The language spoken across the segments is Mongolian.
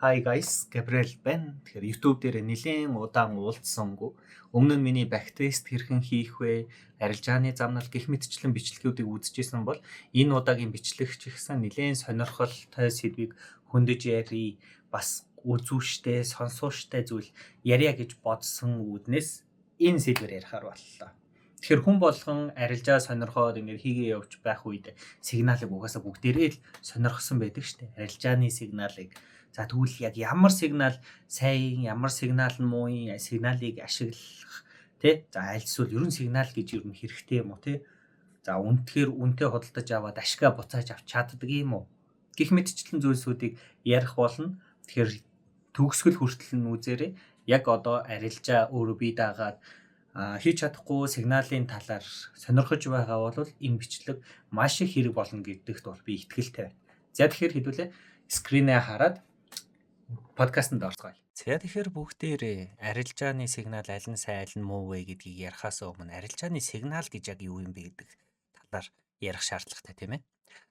Hi guys, Gabriel байна. Тэгэхээр YouTube дээр нэлээд удаан уулзсангүй. Өмнө нь миний бактест хэрхэн хийх вэ? Арилжааны замнал гэх мэтчлэн бичлэгүүдийг үзэжсэн бол энэ удаагийн бичлэг ч ихсэн нэлээд сонирхолтой сэдвийг хөндөж ярий. Бас үзүүштэй, сонсууштай зүйл ярья гэж бодсон үүднээс энэ сэдвээр ярихаар боллоо. Тэгэхээр хүн болгон арилжаа сонирхоод ингээд хийгээ явж байх үед сигналыг угаасаа бүгдээрээ л сонирхсон байдаг шүү дээ. Арилжааны сигналыг. За тэгвэл яг ямар сигнал сайн, ямар сигнал нь муу сигналыг ашиглах тий. За аль эсвэл ерөн сигнал гэж ер нь хэрэгтэй юм уу тий. За үнэхээр үнтэй худалдаж аваад ашгаа буцааж авч чаддаг юм уу? Гэх мэтчлэн зүйлсүүдийг ярих болно. Тэгэхээр төгсгөл хүртэл нь үзээрэй. Яг одоо арилжаа өөрөө бие даагаад хийж чадахгүй сигналын талаар сонирхож байгаа бол энэ бичлэг маш их хэрэг болно гэдэгт бол би итгэлтэй байна. За тэгэхээр хэдүүлээ скринээ хараад подкастт орцгоё. За тэгэхээр бүгдээрээ арилжааны сигнал аль нь сайн аль нь муу вэ гэдгийг ярихаас өмнө арилжааны сигнал гэж яг юу юм бэ гэдэг талаар ярих шаардлагатай тийм ээ.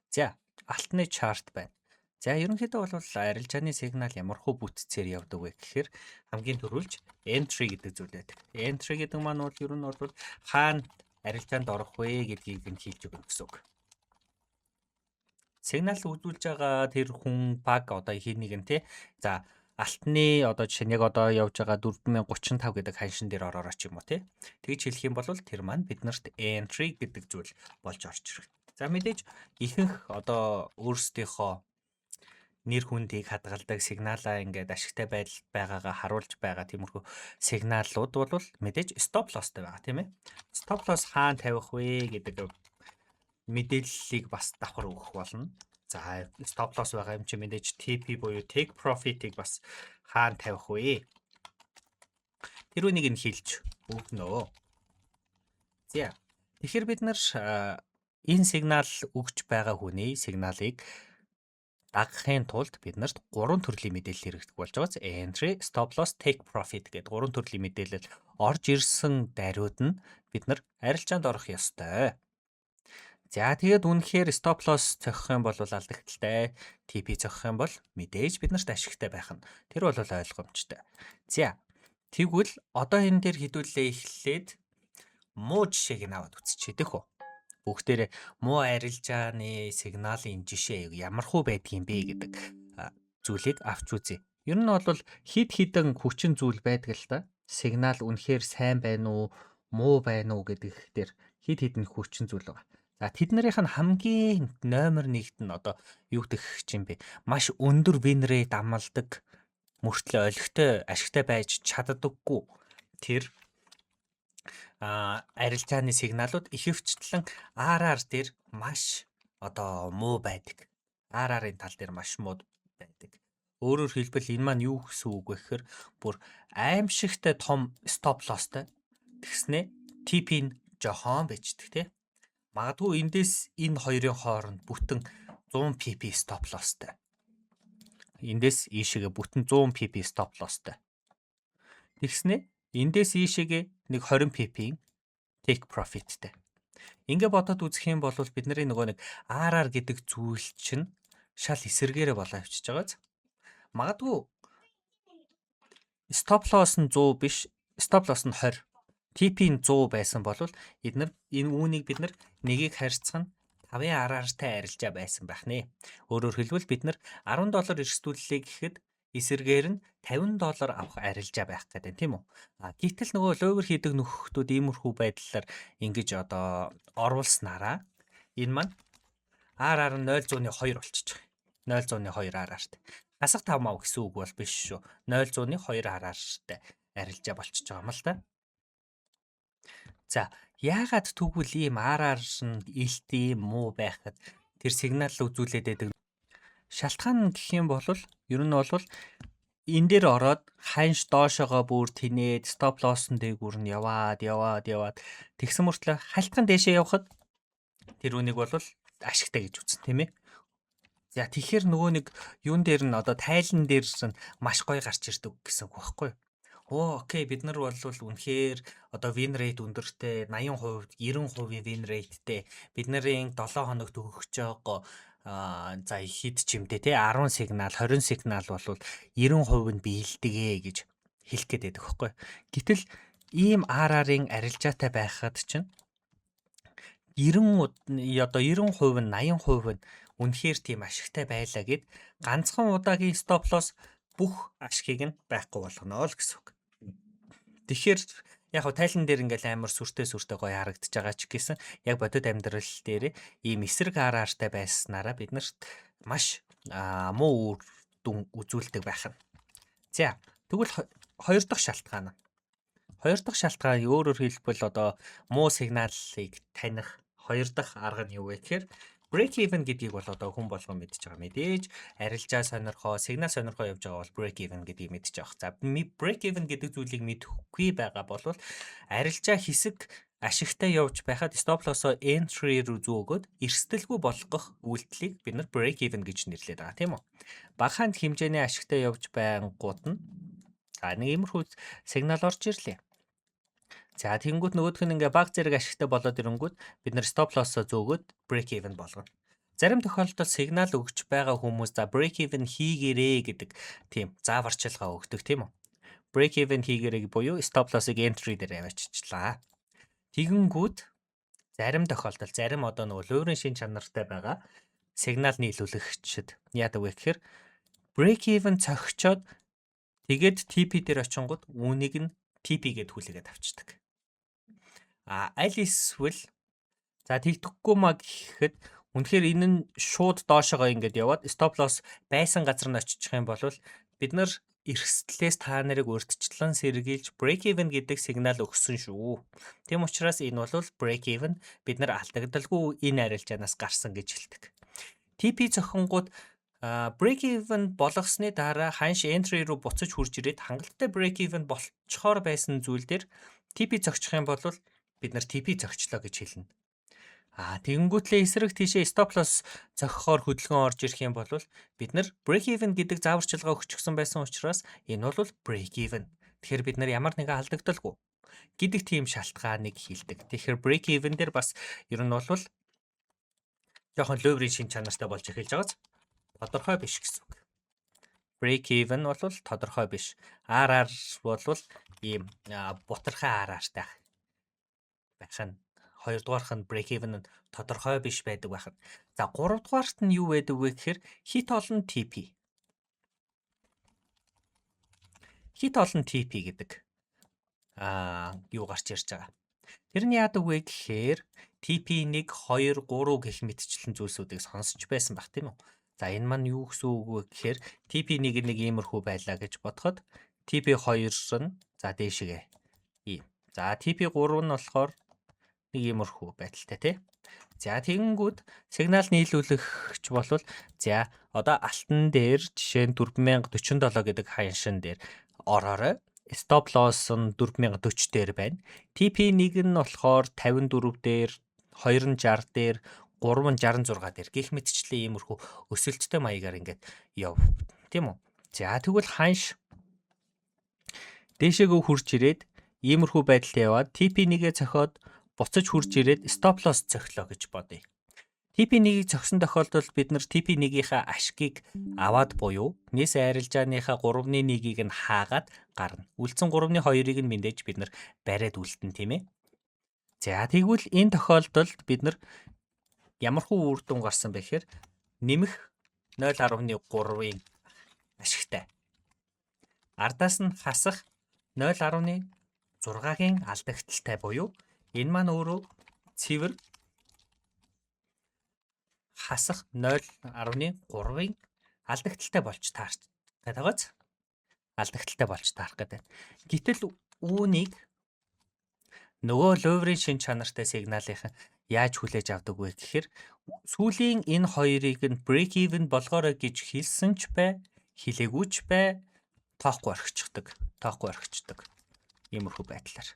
За алтны чарт байна. За ерөнхийдөө бол арилжааны сигнал ямархуу бүтцээр явдаг вэ гэхээр хамгийн түрүүлж entry гэдэг зүйл байдаг. Entry гэдэг маань бол ер нь бол хаана арилжаанд орох вэ гэдгийг нь хэлж өгнө гэсэн үг. Сигнал үзүүлж байгаа тэр хүн баг одоо хий нэгэн тий. За алтны одоо жишээ нь яг одоо явж байгаа 4035 гэдэг ханшин дээр ороороо ч юм уу тий. Тэгж хэлэх юм бол тэр маань биднэрт entry гэдэг зүйл болж орж ирэх. За мэдээж ихэнх одоо өөрсдийнхөө нэр хүндийг хадгалдаг сигналаа ингээд ашигтай байдалд байгаагаа харуулж байгаа тиймэрхүү сигналууд бол мэдээж stop lossтэй байгаа тийм ээ. Stop loss хаана тавих вэ гэдэг мэдээллийг бас давхар өгөх болно. За stop loss байгаа юм чи мэдээж TP буюу take profit-ийг бас хаана тавих вэ? Тэр үнийг нь хэлж өгнө. За тэгэхээр бид нар энэ сигнал өгч байгаа хүний сигналыг дагахын тулд биднэрт 3 төрлийн мэдээлэл хэрэгтэй болж байгаа. Entry, stop loss, take profit гэдэг 3 төрлийн мэдээлэл орж ирсэн даруйд нь бид нар арилжаанд орох ёстой. За тэгээд үнэхээр stop loss зохих юм бол алдагдaltaй, TP зохих юм бол мэдээж биднэрт ашигтай байх нь тэр бол ойлгомжтой. За тэгвэл одоо энэ дээр хэдүүлээ эхлээд муу жишээг нь аваад үзчихэдэг хөө. Бүгдээрээ муу арилжааны сигналын жишээ ямархуу байдгийм бэ гэдэг зүйлийг авч үзье. Ер нь бол хид хідэн хүчин зүйл байдаг л да. Сигнал үнэхээр сайн байна уу, муу байна уу гэдэг дээр хид хідэн хүчин зүйл байгаа. За тэднэрийнх нь хамгийн номер 1-т нь одоо юу гэх юм бэ? Маш өндөр win rate амладаг мөртлөө олигтой ашигтай байж чаддаггүй тэр арилжааны сигналууд ихэвчлэн RR дээр маш одоо муу байдаг. RR-ын тал дээр маш муу байдаг. Өөрөөр хэлбэл энэ маань юу гэсэн үг вэ гэхээр бүр аимшигтай том stop lossтай тэгснэ TP нь жохон бичдэг тий. Магадгүй эндээс энэ хоёрын хооронд бүтэн 100 pp stop lossтай. Эндээс ийшээгээ бүтэн 100 pp stop lossтай. Тэгснэ эндээс ийшээгээ нэг 20 pp take profitтэй. Ингээ бодоод үзэх юм бол бидний нөгөө нэг RR гэдэг зүйл чинь шал эсэргээрээ болоо явчихж байгааз. Магадгүй stop loss нь 100 биш, stop loss нь 20. TP нь 100 байсан бол энэ үүнийг бид нэгийг харьцах нь 5-ын RR-тай арилжаа байсан байх нэ. Өөрөөр хэлбэл бид нар $10 эрсдүүллээ гэхэд эсэргээр нь $50 авах арилжаа байх гэдэг тийм үү? Гэтэл нөгөө ловер хийдэг нөхөхдүүд иймэрхүү байдлаар ингэж одоо оруулснараа энэ маань RR нь 0.2 болчихж байгаа. 0.2 RR-тай. Хасах 5 мав гэсэн үг бол биш шүү. 0.2 RR-тай арилжаа болчихж байгаа юм л та. За яагаад тэгвэл ийм RR нь илт муу байхад тэр сигнал үзүүлээд байдаг шалтгаан гэх юм бол ер нь бол энэ дээр ороод ханш доошоогоо бүр тинээд stop loss-ын дээгүүр нь яваад тэгсэн мөртлөө хальтхан дээшээ явхад тэр үнийг бол ашигтай гэж үзнэ тийм ээ. За тэгэхээр нөгөө нэг юун дээр нь одоо тайлан дээр нь маш гоё гарч ирдэг гэсэн үг байхгүй юу? Окей, бид нар бол үнэхээр одоо win rate өндөртэй 80%, 90% win rateтэй бид нарын 7 хоногт өгч байгаа за хэд ч юмтэй те 10 сигнал 20 сигнал болвол 90% нь биелдэгэ гэж хэлэх гээд байдаг байхгүй. Гэтэл ийм RR-ын арилжаатай байхад чинь 90% нь 80% нь үнэхээр тийм ашигтай байлаа гэд ганцхан удаагийн стоп лосс бүх ашигыг нь байхгүй болгоно л гэсэн үг. Тэгэхээр яг хөө тайлан дээр ингээл амар сүртэй гоё харагдаж байгаа ч гэсэн яг бодит амьдрал дээр ийм эсрэг RR-тай байснараа бид нарт маш муу үр дүн үзүүлдэг байх нь. За тэгвэл хоёр дахь шалтгаан. Хоёр дахь шалтгаан өөрөөр хэлбэл одоо муу сигналыг таних хоёр дахь арга нь юу вэ гэхээр break even гэдгийг бол одоо хүн болгон мэдж байгаа мэдээж арилжаа сонирхоо сигнал сонирхоо явж байгаа бол break even гэдгийг мэдж байгаа. За break even гэдэг зүйлийг мэдэхгүй байгаа бол арилжаа хэсэг ашигтай явж байхад stop loss-оо entry руу зөөгөөд эрсдэлгүй болгох үйлдэлийг бид нар break even гэж нэрлэдэг байгаа тийм үү. Багахан хэмжээний ашигтай явж байнгут нь нэг иймэрхүү сигнал орж ирлээ. За тэгэнгүүт нөгөөх нь ингээ баг зэрэг ашигтай болоод ирэнгүүт бид нар stop loss-оо зөөгөөд break even болгоно. Зарим тохиолдолд сигнал өгч байгаа хүмүүс за break even хийгээрээ гэдэг тийм зааварчилгаа өгдөг тийм үү. Break even хийгээрээ буюу stop loss-ыг entry дээр авчичлаа. Тэгэнгүүт зарим тохиолдолд зарим одоо нөгөө луурын шин чанартай байгаа сигнал нийлүүлэгчид яадаг вэ гэхээр break even цогчоод тэгээд TP дээр очингууд үүнийг нь TP гэд хүлээгээд авчдаг. Аль эсвэл за тэгдэхгүй маа гэхэд үнэхээр энэ нь шууд доошогоо ингээд яваад stop loss байсан газар нь очих юм бол бид нар эрсдлээс та нарыг урьдчилан сэргийлж break even гэдэг сигнал өгсөн шүү. Тийм учраас энэ бол break even бид нар алдагдaltaгүй энэ арилжаанаас гарсан гэж хэлдэг. TP зохингууд break even болгосны дараа ханш entry руу буцаж хурж ирээд хангалттай break even болцохоор байсан зүйл дээр TP зогчих юм бол бид нар TP зогчлоо гэж хэлнэ. Тэгэнгүүтлээ эсрэг тийшээ stop loss зохихоор хөдөлгөөн орж ирэх юм бол бид нар break even гэдэг зааварчилгаа өгчихсөн байсан учраас энэ бол break even. Тэгэхээр бид нар ямар нэгэн алдагдaltaгүй гэдэг тийм шалтгааныг хэлдэг. Тэгэхээр break even дээр бас ер нь бол жоохон луурын шин чанартай болж эхэлж байгааз тодорхой биш гэсэн үг. Break even бол тодорхой биш. RR бол ийм бутархай RR-тай байх нь. Хоёрдугаарх нь break even нь тодорхой биш байдаг байх нь. За гуравдугаарт нь юу байдаг вэ гэхээр хит олон TP. Хит олон TP гэдэг юу гарч ирж байгаа. Тэр нь яадаг вэ гэхээр TP 1 2 3 гэх мэтчлэн зүйлсүүдийг сонсч байсан баг тийм үү? За энэ маань юу гэсэн үг вэ гэхээр TP 1 нэг иймэрхүү байлаа гэж бодоход TP 2 нь за дээшгээ ийм. За TP 3 нь болохоор нэг иймэрхүү байдалтай тий. За тэгэнгүүт сигнал нийлүүлэгч болвол за одоо алтан дээр жишээ нь 4047 гэдэг ханшин дээр ороорой. Stop loss нь 4040 дээр байна. TP1 нь болохоор 54 дээр, 2 нь 60 дээр, 3 нь 66 дээр гэх мэтчлэн иймэрхүү өсөлттэй маягаар ингээд яв. Тийм үү? За тэгвэл ханш дээшээгөө хурж ирээд иймэрхүү байдалтай яваад TP1-гээ цохиод буцаж хурж ирээд stop loss цохилоо гэж бодъё. TP1-ийг цогсон тохиолдолд бид нар TP1-ийнхаа ашгийг аваад буюу нийс арилжааныхаа 3/1-ийг нь хаагаад гарна. Үлдсэн 3/2-ыг нь мэдээж бид нар бариад үлдэн тийм ээ. За тэгвэл энэ тохиолдолд бид нар ямархуу үр дүн гарсан бэ гэхээр нэмэх 0.3-ийн ашигтай. Ардаас нь хасах 0.6-гийн алдагдaltaй буюу энэ маань өөрөө цэвэр хасах 0.3-ийн алдагдaltaй болж таарч байгааз алдагдaltaй болж таарах гэдэг. Гэтэл үүнийг нөгөө луурын шин чанартай сигналынхан яаж хүлээж авдаг вэ гэхээр сүүлийн энэ хоёрыг нь break even болгоорой гэж хэлсэн ч бай, хэлээгүй ч бай, тоохгүй орхичдаг. Иймэрхүү байдлаар.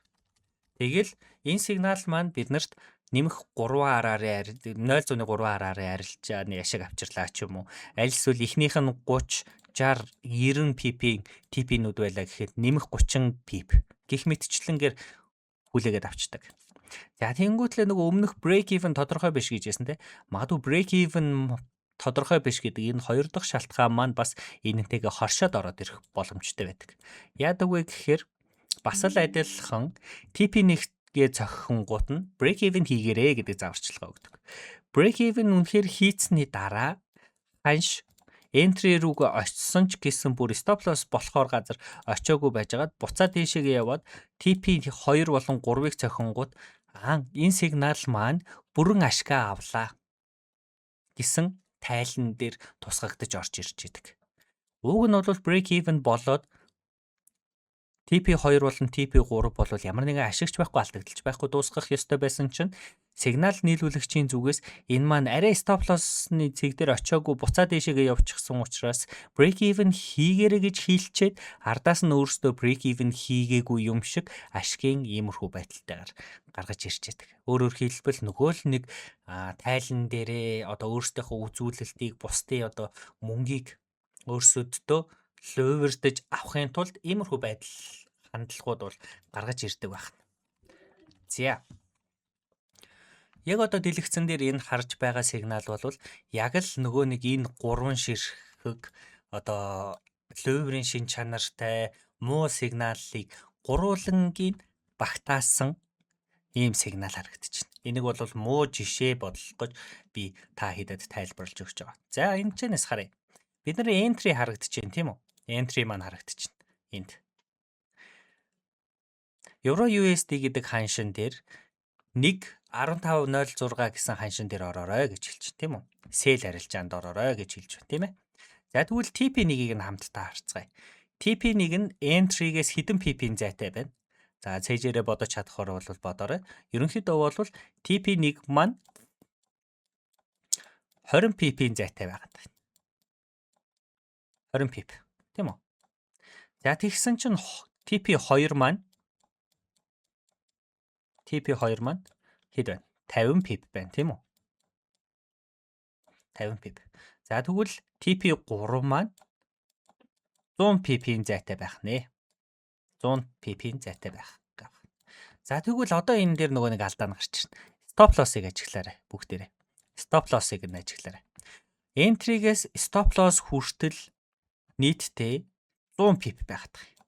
Тэгэл энэ сигнал маань биднэрт нэмэх 3 RR-ийн 0.3 RR-ийн арилжааны ашиг авчирлаа ч юм уу. Аль эсвэл ихнийх нь 30, 60, 90 pp-ийн TP-нүүд байлаа гэхэд нэмэх 30 pip гэх мэтчлэнгээр хүлээгээд авчдаг. За тэгэнгүүтлээ нөгөө өмнөх break even тодорхой биш гэж хэлсэн те. Магадгүй break even тодорхой биш гэдэг энэ хоёр дахь шалтгаан маань бас энэнтэйгээ хоршоод ороод ирэх боломжтой байдаг. Яадаг вэ гэхээр бас л адилхан TP1-гээ зохихонгууд нь break even хийгээрэй гэдэг зааварчилгаа өгдөг. Break even үнэхээр хийцсэний дараа ханш entry рүүгээ очсон ч гэсэн бүр stop loss болохоор газар очиагүй байжгаад буцаад дээшээгээ яваад TP2 болон 3-ыг цохингууд энэ сигнал маань бүрэн ашгаа авлаа гэсэн тайлан дээр тусгагдаж орж ирж идэг. Уг нь бол break even болоод TP2 болон TP3 бол ямар нэгэн ашигч байхгүй алдагдaltaж байхгүй дуусгах ёстой байсан чинь сигнал нийлүүлэгчийн зүгээс энэ маань арай stop loss-ны цэг дээр очиагүй буцаад дээшээгээ явчихсан учраас break even хийгээрэй гэж хийлчээд ардаас нь өөрөөсөө break even хийгээгүй юм шиг ашигын иймэрхүү байдалтайгаар гаргаж ирж байдаг. Өөрөөр хэлбэл нөгөө л нэг тайлан дээрээ одоо өөрсдийнхөө үзүүлэлтийг бусдын одоо мөнгийг өөрсөддөө луйвэрдэж авахын тулд иймэрхүү байдал хандлагууд бол гаргаж ирдэг байна. За. Яг одоо дэлгэцэн дээр энэ харж байгаа сигнал бол яг л нөгөө нэг энэ гурван ширхэг одоо луйврын шин чанартай муу сигналыг гурвангийн багтаасан ийм сигнал харагдаж байна. Энийг бол муу жишээ бодлого гэж би та хэдэд тайлбарлаж өгч байгаа. За энэ чэнэс харъя. Бидний entry харагдаж байна тийм үү? Entry маань харагдаж байна. Энд. Euro USD гэдэг ханшин дээр 1.1506 гэсэн ханшин дээр ороорой гэж хэлж байна тийм үү? Sell арилжаанд ороорой гэж хэлж байна тийм ээ. За тэгвэл TP1-ийг нь хамтдаа харцгаая. TP1 нь entry-гээс хэдэн PP-ийн зайтай байна? За цэжээрээ бодож чадхаар бол бодоорой. Ерөнхийдөө бол TP1 маань 20 PP-ийн зайтай байгаад байна. 20 PP тийм үү? За тэгсэн чинь TP2 маань хэд байна? 50 PP байна тийм үү? 50 PP. За тэгвэл TP3 маань 100 PP-ийн зайтай байх нэ. 100 PP-ийн зайтай байх. За тэгвэл одоо энэ дээр нөгөө нэг алдаа гарч ирнэ. Stop loss-ыг ажиглаарай бүгдээрээ. Stop loss-ыг нь ажиглаарай. Entry-гээс stop loss хүртэл нийтдээ 100 PP байгаад байгаа.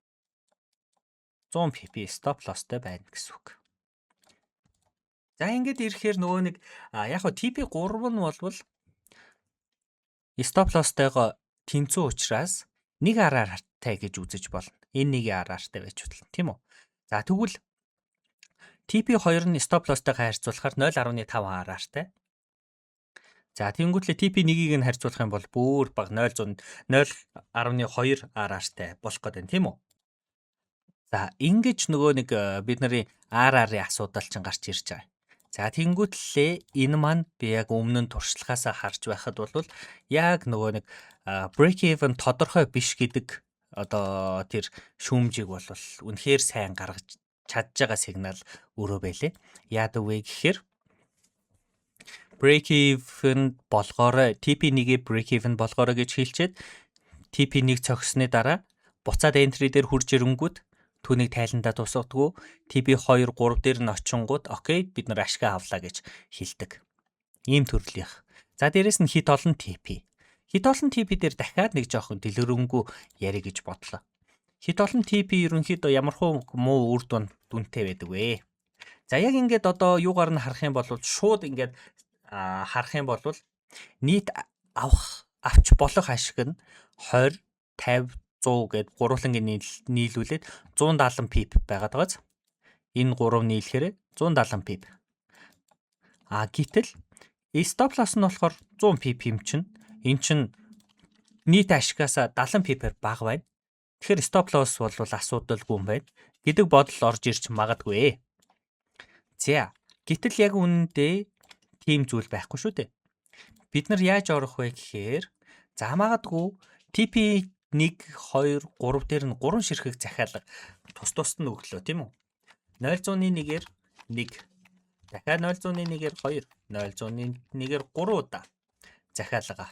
100 PP stop lossтэй байна гэсэн үг. За ингээд ирэхээр нөгөө нэг яг хөө TP3 нь болвол stop loss-тойгоо тэнцүү учраас нэг араартай гэж үзэж болно. Энэ нэгийн араартай байж болно, тийм үү? За тэгвэл TP2 нь stop loss-тойгоо харьцуулахаар 0.15 араартай. За тэнгуүтлээ TP1-ийг нь харьцуулах юм бол бүр бага 0.2 араартай болох гэдэг нь тийм үү? За ингэж нөгөө нэг бидний RR-ийн асуудал чинь гарч ирж байгаа. За тэнгуүтлээ энэ маань би яг өмнө нь туршлагаасаа харж байхад бол яг нөгөө нэг break even тодорхой биш гэдэг одоо тэр шүүмжийг бол үнэхээр сайн гаргаж чадж байгаа сигнал өрөө байлээ. Яадаг вэ гэхээр break even болгоорой TP1-ийг break even болгоорой гэж хэлчихэд TP1 цогсны дараа буцаад entry дээр хурж ирэнгүүт түүнийг тайландаа тусгадгүй TP2 3 дээр нь очингууд окей бид нар ашгаа авлаа гэж хэлдэг. Ийм төрлийнх. За дээрэс нь хит олон TP. Хит олон TP дээр дахиад нэг жоохон дэлгэрэнгүй яри гэж бодлоо. Хит олон TP ерөнхийдөө ямархуу муу үр дүнтэй байдаг вэ? За яг ингээд одоо юугаар нь харах юм бол шууд ингээд харах юм бол нийт авч болох ашиг нь 20, 50, 100 гэд гурвангийн нийлүүлээд 170 pip байгаад байгааз. Энэ гурав нийлэхээр 170 pip. Гэтэл stop loss нь болохоор 100 pip юм чинь. Эн чинь нийт ашигаас 70 pip-ээр бага байна. Тэгэхээр stop loss бол асуудалгүй юм байна гэдэг бодол орж ирч магадгүй. За гэтэл яг үнэндээ тийм зүйл байхгүй шүү дээ. Бид нар яаж орох вэ гэхээр за магадгүй TP 1, 2, 3 дээр нь 3 ширхэг захиалга тус нь өглөө тийм үү? 0.1-ээр 1, дахиад 0.1-ээр 2, 0.1-ээр 3 удаа захиалга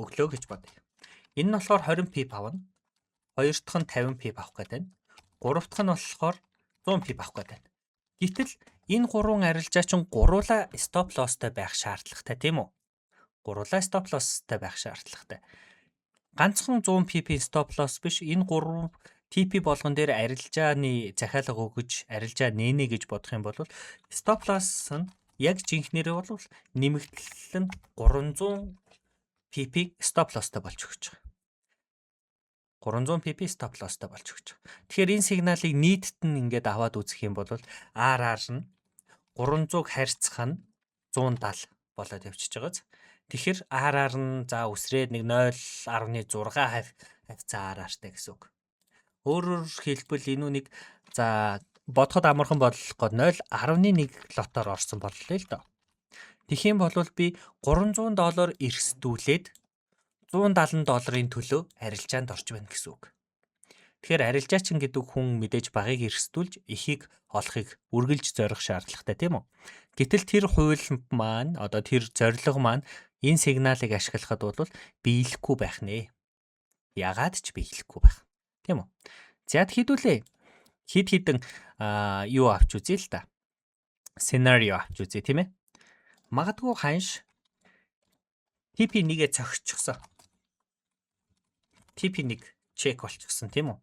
өглөө гэж бодъё. Энэ нь болохоор 20 pip авна. Хоёр дахь нь 50 pip авах гэдэг. Гурав дахь нь болохоор 100 pip авах гэдэг. Гэтэл энэ гурван арилжаа чинь гуруула stop lossтэй байх шаардлагатай тийм үү? Гурлаа stop lossтай байх шаардлагатай. Ганцхан 100 pp stop loss биш, энэ 3 TP болгон дээр арилжааны захиалга өгөж, арилжаа нээнэ гэж бодох юм бол stop loss нь яг жинхнэрээ бол нэмэгдэл нь 300 pp stop lossтай болж өгч байгаа. 300 pp stop lossтай болж өгч байгаа. Тэгэхээр энэ сигналыг нийтд нь ингээд аваад үзэх юм бол RR нь 300-г харьцах нь 170 болоод явчихж байгааз. Тэгэхээр RR нь за үсрээд нэг 0.6 хавцаа RR-тай гэсэн үг. Өөрөөр хэлбэл энүүнийг за бодоход амархан болох гээд 0.1 лотоор орсон боллоо л доо. Тэгэх юм бол би $300 эрсдүүлээд $170 төлөө арилжаанд орж байна гэсэн үг. Тэгэхээр арилжаачин гэдэг хүн мэдээж багыг эрсдүүлж эхийг олохыг үргэлж зорих шаардлагатай тийм үү? Гэтэл тэр хууль маань одоо тэр зорилго маань энэ сигналыг ашиглахад бол биелэхгүй байх нэ. Ягаад ч биелэхгүй байх. Тийм үү? За хэдүүлээ. Хид хідэн юу авч үзье л да. Сценарио авч үзье тийм ээ. Магадгүй ханш TP1-гээ цогцчихсон. TP1 чек болчихсон тийм үү?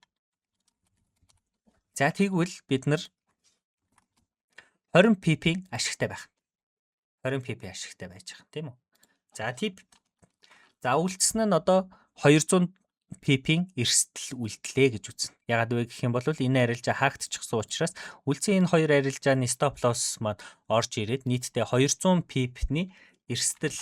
За тэгвэл бид нар 20 pp ашигтай байх. 20 pp ашигтай байж байгаа тийм үү? За TP за үлдсэн нь одоо 200 pp эрсдэл үлдлээ гэж үзнэ. Ягаад вэ гэх юм бол энэ арилжаа хаагдчихсан учраас үлдсэн энэ хоёр арилжааны stop loss маань орж ирээд нийтдээ 200 pp-ний эрсдэл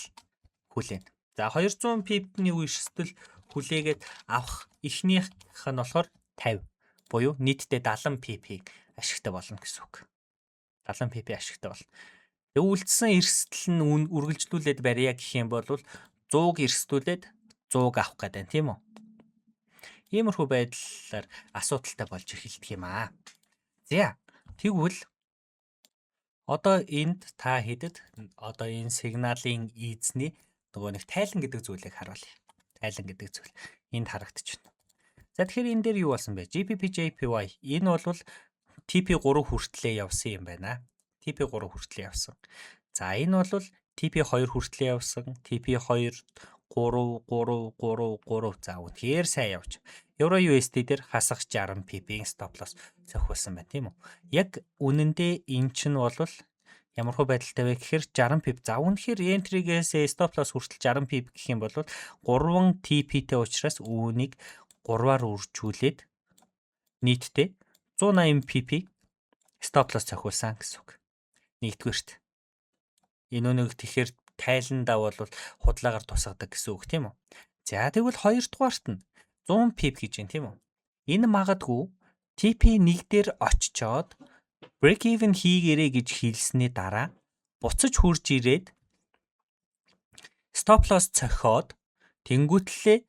хүлээнэ. За 200 pp-ний эрсдэл хүлээгээд авах эхнийх нь болохоор 50 буюу нийтдээ 70 pp ашигтай болно гэсэн үг. 70 pp ашигтай болно. Тэг үлдсэн эрсдэл нь үргэлжлүүлээд барья гэх юм бол 100-г эрсдүүлээд 100-г авах гэдэг тийм үү? Иймэрхүү байдлаар асуудалтай болж эхэлдэг юм аа. За тэгвэл одоо энд та хэдэд одоо энэ сигналын эзний нөгөө нэг тайлан гэдэг зүйлийг харуулъя. Тайлан гэдэг зүйл энд харагдаж байна. За тэгэхээр энэ дээр юу болсон бэ? GPP-JPY энэ бол TP3 хүртлээр явсан юм байна. TP3 хүртлээр явсан. За энэ бол TP2 хүртлээр явсан. TP2 3 за үнэхээр сайн явж. Euro USD дээр хасах 60 pp-ийн stop loss зохиулсан байна тийм үү? Яг үнэндээ эн чинь бол ямархуу байдалтай вэ гэхээр 60 pp. За үнэхээр entry-гээс stop loss хүртэл 60 pp гэх юм бол 3 TP-тэй учраас үүнийг 3-аар үржүүлээд нийтдээ 180 pp stop loss зохиулсан гэсэн үг. Нэгдүгээрт. Энэ нэг тэгэхээр тайландаа бол худлаагаар тусгадаг гэсэн үг тийм үү? За тэгвэл хоёрдугаарт нь 100 pip гэж юм тийм үү? Энэ магадгүй TP1 дээр очичоод break even хийгэрэй гэж хэлсний дараа буцаж хурж ирээд stop loss цохиод тэнгүүтлээ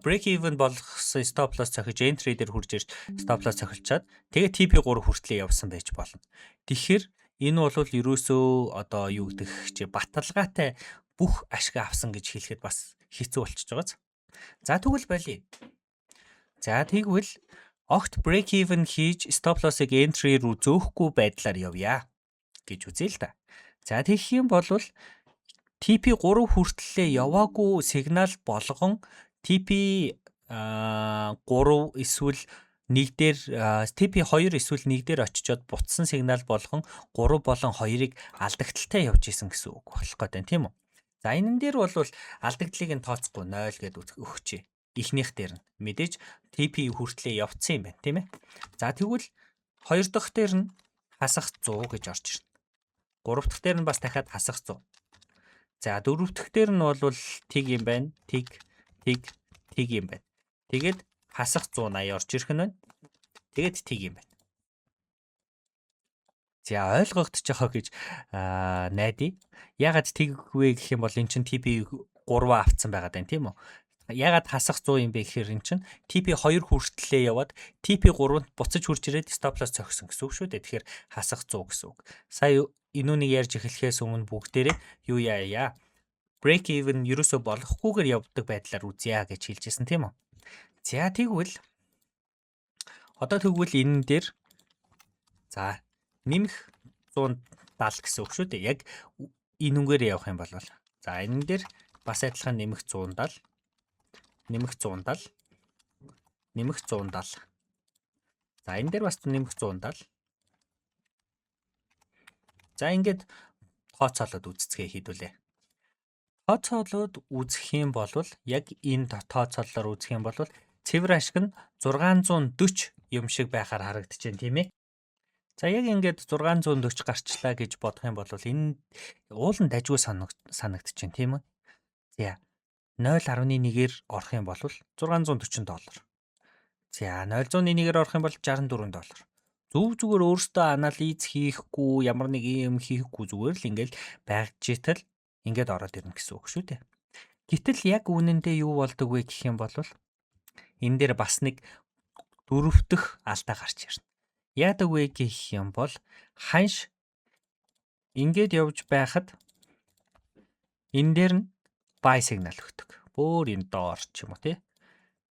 break even болгосон stop loss цохиж entry дээр хурж ирж stop loss цохилчаад тэгээ TP3 хүртлээр явсан байж болно. Тэгэхээр энэ бол ерөөсөө одоо юу гэдэг чи баталгаатай бүх ашиг авсан гэж хэлэхэд бас хэцүү болчихж байгааз. За тэгвэл болий. За тэгвэл огт break even хийж stop loss-ыг entry руу зөөхгүй байдлаар явъя гэж үзье л да. За тэгэх юм бол TP3 хүртлээр яваагүй сигнал болгон TP3 эсвэл нэг дээр TP2 эсвэл нэг дээр очичоод бутсан сигнал болгон 3 болон 2-ыг алдагдaltaй явж исэн гэсэн үг болох гэдэг тийм үү? За энэ дээр бол алдагдлыг нь тооцохгүй 0 гэдээ өгчээ. Эхнийх дээр нь мэдээж TP хүртлээр явцсан юм байна тийм ээ. За тэгвэл хоёр дахь дээр нь хасах 100 гэж орж ирнэ. Гурав дахь дээр нь бас дахиад хасах 100. За дөрөв дахь дээр нь бол тэг юм байна. Тэг юм байна. Тэгээд хасах 180 орж ирэх нь байна. Тэгээд тэг юм байна. За ойлгогдож байгаа гэж найдаа. Ягаад тэгвэ гэх юм бол эн чинь TP 3 авцсан байгаа даа тийм үү? Ягаад хасах 100 юм бэ гэхээр эн чинь TP2 хүртлээ яваад TP3-нд буцаж хурж ирээд stop loss зогсон гэсэн үг шүү дээ. Тэгэхээр хасах 100 гэсэн үг. Сая энүүнийг ярьж эхлэхээс өмнө бүгдээрээ юу яая? Break even ерөөсө болохгүйгээр явдаг байдлаар үзье гэж хэлжсэн тийм үү? За тэгвэл одоо энэ дээр за нэмэх 170 гэсэн үг шүү дээ. Яг энэ үнгээр явах юм бол За энэ дээр бас адилхан нэмэх 170, нэмэх 170, нэмэх 170. За энэ дээр бас нэмэх 170. За ингээд тооцоолоод үзцгээ хийдүүлээ. Тооцоолоод үзэх юм бол яг энэ тооцоололоор үзэх юм бол цэвэр ашиг нь 640 юм шиг байхаар харагдчихээн тийм ээ. За яг ингээд 640 гарчлаа гэж бодох юм бол энэ уулын дажгүй санагдчихээн тийм үү? За 0.1-ээр орох юм бол $640. За 0.1-ээр орох юм бол $64. Зүгээр өөртөө анализ хийхгүй, ямар нэг юм хийхгүй зүгээр л ингээл байгжитал ингээд ороод ирнэ гэсэн үг шүү дээ. Гэтэл яг үнэндээ юу болдог вэ гэх юм бол энэ дээр бас нэг дөрөвдөх алдаа гарч ирнэ. Яадаг вэ гэх юм бол ханш ингээд явж байхад энэ дээр нь buy signal өгдөг. Бөөр энэ доор ч юм уу тий.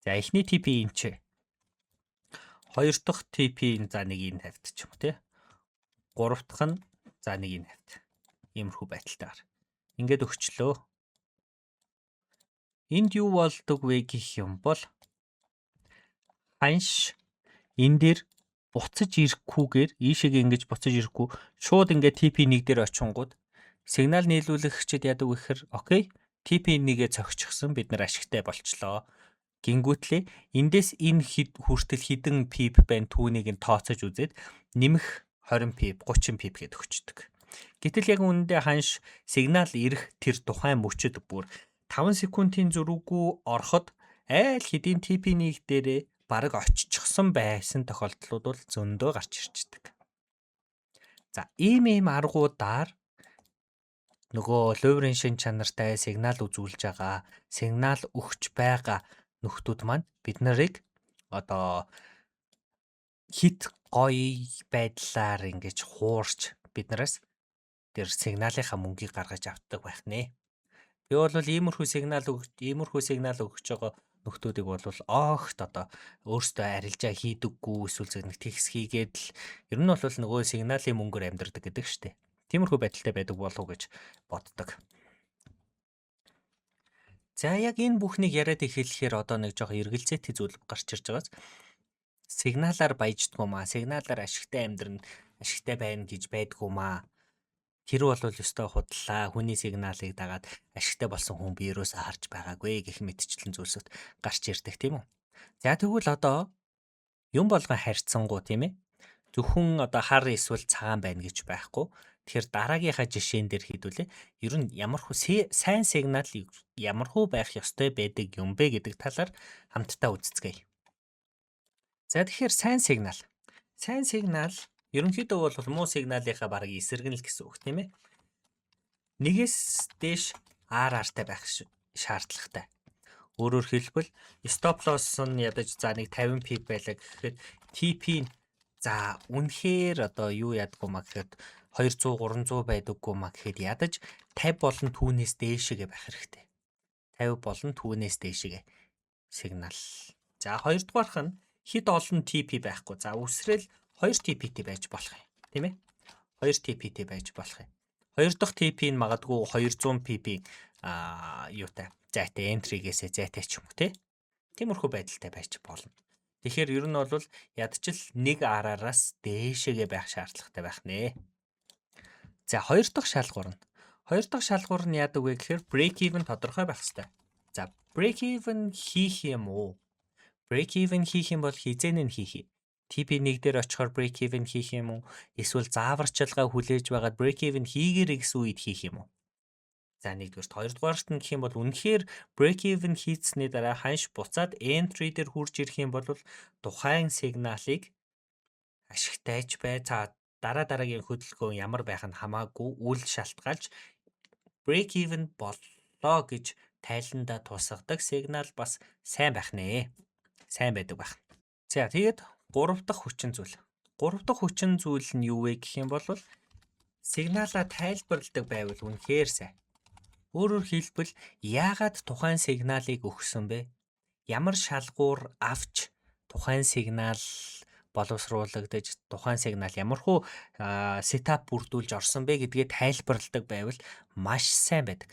За эхний TP энэ ч. Хоёр дахь TP-ийн за нэг энэ тавьт ч юм уу тий. Гурав дахь нь за нэг энэ тавьт. Иймэрхүү байдалтайгаар. Ингээд өгчлөө. Энд юу болдог вэ гэх юм бол ханш энэ дээр буцаж ирэхгүйгээр ийшээгээ ингэж буцаж ирэхгүй шууд ингээд TP1 дээр очингууд сигнал нийлүүлэгчид яадаг вэ гэхээр окей TP1-гээ цогцчихсон бид нар ашигтай болчлоо. Гингүүтлээ эндээс энэ хүртэл хідэн pip байна түүнийг нь тооцож үзээд нэмэх 20 pip 30 pip гээд өгчдөг. Гэтэл яг үүндээ ханш сигнал ирэх тэр тухайн мөчөд бүр 5 секундын зөрүүгүй ороход айл хэдийн TP1 дээрээ бараг очичихсан байсан тохиолдлууд бол зөндөө гарч ирчдэг. За ийм аргуудаар нөгөө луврын шин чанартай сигнал үзүүлж байгаа, сигнал өгч байгаа нөхдүүд маань бид нарыг одоо хит гоё байдлаар ингэж хуурч биднээс тэр сигналынхаа мөнгийг гаргаж авдаг байх нэ. Би бол иймэрхүү сигнал өгч байгаа нөхдүүдийг бол огт одоо өөрсдөө арилжаа хийдэггүй эсвэл нэг текст хийгээд л ер нь бол нөгөө сигналын мөнгөөр амьдардаг гэдэг штеп. Тиймэрхүү байдалтай байдаг болов уу гэж боддог. За яг энэ бүхнийг яриад эхлэхээр одоо нэг жоохон эргэлзээтэй зүйл гарч ирж байгаас сигналаар баяждггүй маа, сигналаар ашигтай амьдрна, ашигтай байна гэж байдгүй маа. Тэр бол өстой худлаа хүний сигналыг дагаад ашигтай болсон хүн би юусаа харж байгаагүй гэх мэтчлэн зүйлсүүд гарч ирдэг тийм үү. За тэгвэл одоо юм болгон харьцангуй тийм ээ. Зөвхөн одоо хар эсвэл цагаан байна гэж байхгүй. Тэгэхээр дараагийнхаа жишээн дээр хийдүүлээ. Ер нь ямархуу сайн сигнал ямархуу байх ёстой байдаг юм бэ гэдэг талаар хамтдаа үзцгээе. За тэгэхээр сайн сигнал. Сайн сигнал ерөнхийдөө бол муу сигналынхаа бараг эсрэг нь л гэсэн үг тийм ээ. Нэгээс дээш RR-тай байх шаардлагатай. Өөрөөр хэлбэл stop loss нь ядаж за нэг 50 pip байлаа гэхэд TP за үнэхээр одоо юу ядгүй маа гэхэд 200 300 байдаггүй маа гэхэд ядаж 50 болон түүнээс дээшээгээ байх хэрэгтэй. 50 болон түүнээс дээшээгээ сигнал. За хоёрдугаарх нь хэд олон TP байхгүй. За үсрээл 2 TP-тэй байж болох юм. Тийм ээ? 2 TP-тэй байж болох юм. Хоёр дахь TP нь магадгүй 200 PP юутай зайтай entry-гээсээ зайтай ч юм уу тий. Тиймэрхүү байдалтай байж болно. Тэгэхээр ер нь бол ядчил нэг RR-аас дээшээгээ байх шаардлагатай байх нэ. За хоёр дахь шалгуур нь. Хоёр дахь шалгуур нь яадаг вэ гэхээр break even тодорхой байх хэрэгтэй. За break even хийх юм уу? Break even хийх юм бол хизээн нь хийх юм. TP1 дээр очихоор break even хийх юм уу? Эсвэл зааварчилгаа хүлээж байгаад break even хийгээрэй гэсэн үед хийх юм уу? За нэгдүгээрт хоёрдугаарт нь гэх юм бол үнэхээр break even хийцсний дараа ханш буцаад entry дээр хурж ирэх юм бол тухайн сигналыг ашигтайч бай. За дараагийн хөдөлгөөн ямар байх нь хамаагүй үл шалтгаалж break even боллоо гэж тайландаа тусгадаг сигнал бас сайн байх нэ. Сайн байдаг байх. За тэгээд 3 дахь хүчин зүйл. 3 дахь хүчин зүйл нь юу вэ гэх юм бол сигналаа тайлбарладаг байвал үнэхээр сайн. Өөрөөр хэлбэл яагаад тухайн сигналыг өгсөн бэ? Ямар шалгуур авч тухайн сигнал боловсруулагдаж тухайн сигнал ямархуу сетап бүрдүүлж орсон бэ гэдгээ тайлбарладаг байвал маш сайн байдаг.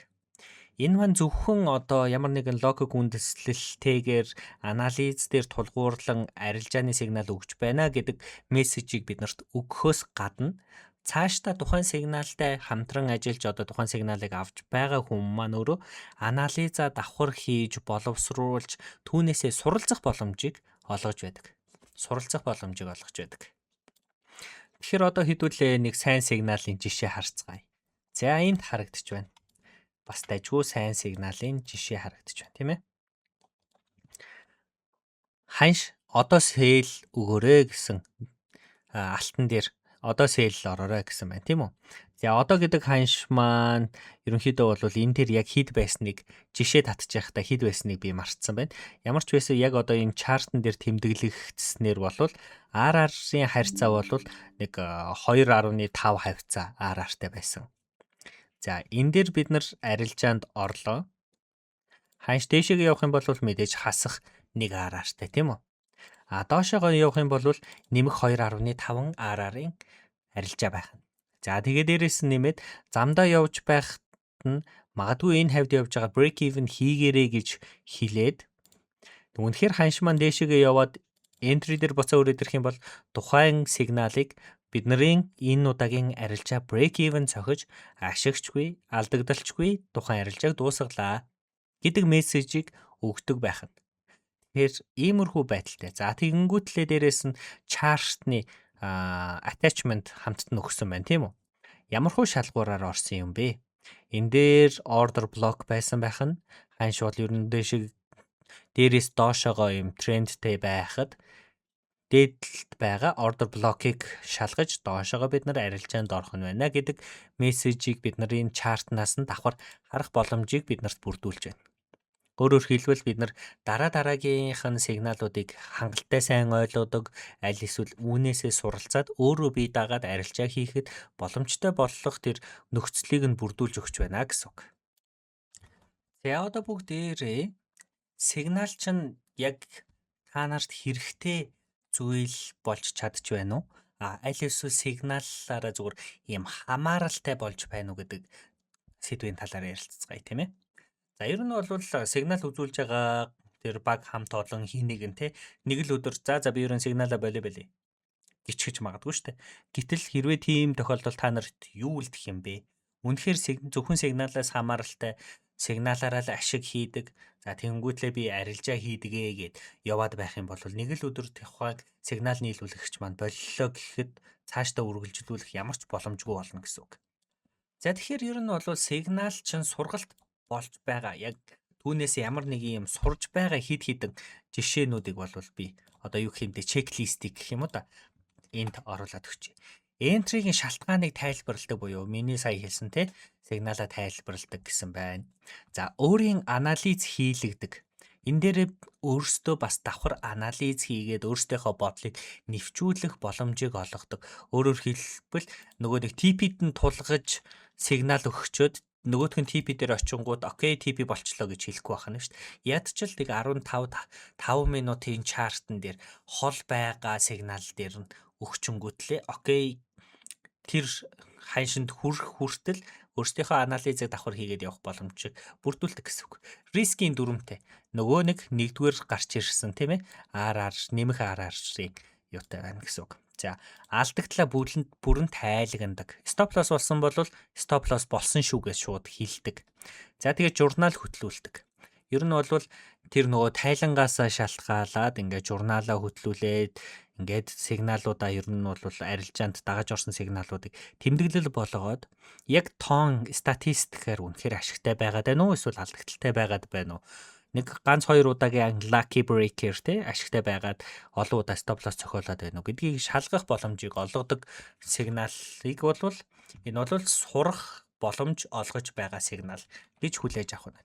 Энэ маань зөвхөн одоо ямар нэгэн логик үндэслэлтэйгээр анализ дээр тулгуурлан арилжааны сигнал өгч байна гэдэг мессежийг биднэрт өгөхөөс гадна цаашдаа тухайн сигналтай хамтран ажиллаж одоо тухайн сигналыг авч байгаа хүн маань өөрөө анализа давхар хийж боловсруулж түүнээсээ суралцах боломжийг олгож байдаг. Тэгэхээр одоо хэдүүлээ нэг сайн сигналын жишээ харцгаая. За энд харагдаж байна. Бас дажгүй сайн сигналын жишээ харагдаж байна, тийм ээ. Ханш одоо сэл өгөөрэй гэсэн алтан дээр одоо сэл ороорой гэсэн байна, тийм үү? За одоо гэдэг ханш маань ерөнхийдөө бол энэ дээр яг хэд байсныг жишээ татчих та хэд байсныг би мартсан байна. Ямар ч байсан яг одоо энэ чартн дээр тэмдэглэгдснээр бол RR-ийн харьцаа бол нэг 2.5 хавцаа RR-тай байсан. За энэ дээр бид нар арилжаанд орлоо. Ханш дээшээ явах юм бол мэдээж хасах 1 RR-тай, тийм үү? Доошоо явах юм бол нэмэх 2.5 RR-ын арилжаа байх нь. За тэгээ дээрээс нь нэмээд замдаа явж байхад нь магадгүй энэ хавьд явж байгаа break even хийгээрэй гэж хэлээд үнэхээр ханш маань дээшээ яваад entry дээр буцаа өрөөд ирэх юм бол тухайн сигналыг бидний энэ удаагийн арилжаа break even цохиж ашигчгүй, алдагдalchгүй тухайн арилжааг дуусгалаа гэдэг мессежийг өгдөг байх нь. Тэгэхээр иймэрхүү байдалтай. За тэгэнгүүтлээ дээрээс нь чартны attachment хамтд нь өгсөн байна, тийм үү? Ямархуу шалгуураар орсон юм бэ? Энэ дээр order block байсан байх нь ханш бол ер нь дээрээс доошоогоо юм трендтэй байхад дээдлэлт байгаа order block-ыг шалгаж доошоогоо бид нар арилжаанд орох нь байна гэдэг мессежийг бид нар энэ чартнаас нь давхар харах боломжийг биднэрт бүрдүүлж байна. Өөрөөр хэлбэл бид нар дараагийнх нь сигналуудыг хангалттай сайн ойлгодог, аль эсвэл үүнээсээ суралцаад өөрөө бие дагаад арилжаа хийхэд боломжтой болох тэр нөхцөлийг нь бүрдүүлж өгч байна гэсэн үг. За одоо бүгдээрээ сигнал чинь яг та нарт хэрэгтэй зүйл болж чадж байна уу? Аль эсвэл сигналаараа зүгээр ийм хамааралтай болж байна уу гэдэг сэдвийн талаар ярилцгаая, тийм ээ. За ер нь бол сигнал үзүүлж байгаа тэр баг хамт олон хийнэг нь нэг л өдөр за би ерөн сигналаа болио гिचгэж магадгүй шүү дээ. Гэтэл хэрвээ тийм тохиолдолд та нарт юу үлдэх юм бэ? Үнэхээр зөвхөн сигналаас хамааралтай сигналаараа л ашиг хийдэг. За тэгэнгүүтлээ би арилжаа хийдгээ гэд яваад байх юм бол нэг л өдөр тухайг сигнал нийлүүлэгч маань боллоо гэхэд цаашдаа үргэлжлүүлэх ямар ч боломжгүй болно гэсэн үг. За тэгэхээр ер нь бол сигнал чинь сургалт болж байгаа. Яг түүнээс ямар нэг юм сурж байгаа хид хідэн жишээнүүдийг бол би одоо юу гэх юм бэ чеклистик гэх юм уу да энд оруулаад өгчээ. Entry-гийн шалтгааныг тайлбарладаг буюу миний сая хэлсэн сигналаа тайлбарладаг гэсэн байна. За өөрийн анализ хийлэгдэг. Энэ дээр өөрсдөө бас давхар анализ хийгээд өөрсдийнхөө бодлыг нэвчүүлэх боломжийг олгодог. Өөрөөр хэлбэл нөгөө нэг TP-д нь тулгаж сигнал өгчөөд нөгөөх нь TP дээр очингууд окей TP болчлоо гэж хэлэхгүй байна шүү дээ. Ядчил тэг 15 минутын чартн дээр хол байгаа сигнал дээр нь өгчөнгүүтлээ окей тэр ханшинд хүртэл өөрсдийнхөө анализыг давхар хийгээд явах боломжийг бүрдүүлдэг гэсэн үг. Рискийн дүрмтэй. Нөгөө нэгдүгээр гарч ирсэн тийм ээ. RR нэмэх RR-ийн юутай байна гэсэн үг. За алдагдлаа бүрэн тайлагнадаг. Stop loss болсон бол stop loss болсон шүү гэж шууд хэлдэг. За тэгээд журнал хөтлүүлдэг. Ер нь бол тэр нөгөө тайлангаасаа шалтгаалаад ингээд журналаа хөтлүүлээд ингээд сигналуудаа ер нь бол арилжаанд дагаж орсон сигналуудыг тэмдэглэл болгоод яг тоон статистикээр үнэхээр ашигтай байгаад байна уу эсвэл алдагдaltaй байгаад байна уу? Нэг ганц 2 удаагийн lucky breaker ашигтай байгаад олон удаа stop loss цохиолоод байна уу гэдгийг шалгах боломжийг олгодог сигналыг бол энэ бол сурах боломж олгож байгаа сигнал гэж хүлээж авах нь.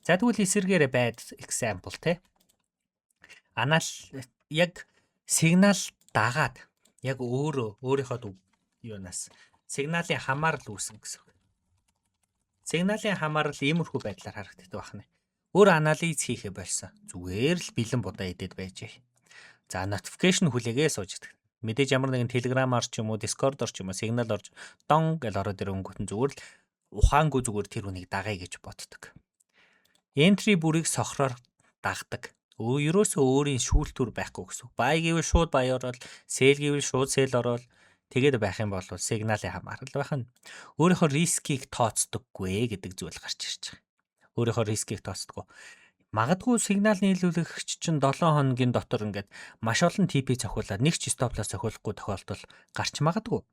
За тэгвэл эсэргээр bad example яг сигнал дагаад яг өөрийнхөө юунаас сигналын хамаарал үүсэн гэсэн үг. Сигналын хамаарал иймэрхүү байдлаар харагддаг байна. Өөр анализ хийхэ болсон. Зүгээр л бэлэн будаа идэд байжээ. За notification хүлээгээ сууждаг. Мэдээж ямар нэгэн Telegram-аар ч юм уу, Discord-оор ч юм уу сигнал орж дон гэж ороод ирэнгүүт нь зүгээр л ухаангүй зүгээр тэр үнийг дагая гэж боддог. Entry бүрийг сохроор дагдаг. Ерөөсөө өөрийн шүүлтүр байхгүй гэсэн. Buy гэвэл шууд buy ороод, sell гэвэл шууд sell ороод тэгээд байх юм бол сигналын хамаарал байх нь. Өөрийнхөө рискийг тооцдоггүй гэдэг зүйл гарч ирж байгаа. Өөрийнхөө рискийг тооцдоггүй. Магадгүй сигнал нийлүүлэгч чинь 7 хоногийн дотор ингээд маш олон TP цохиулаад нэг ч stop loss цохиулахгүй тохиолдол гарч магадгүй.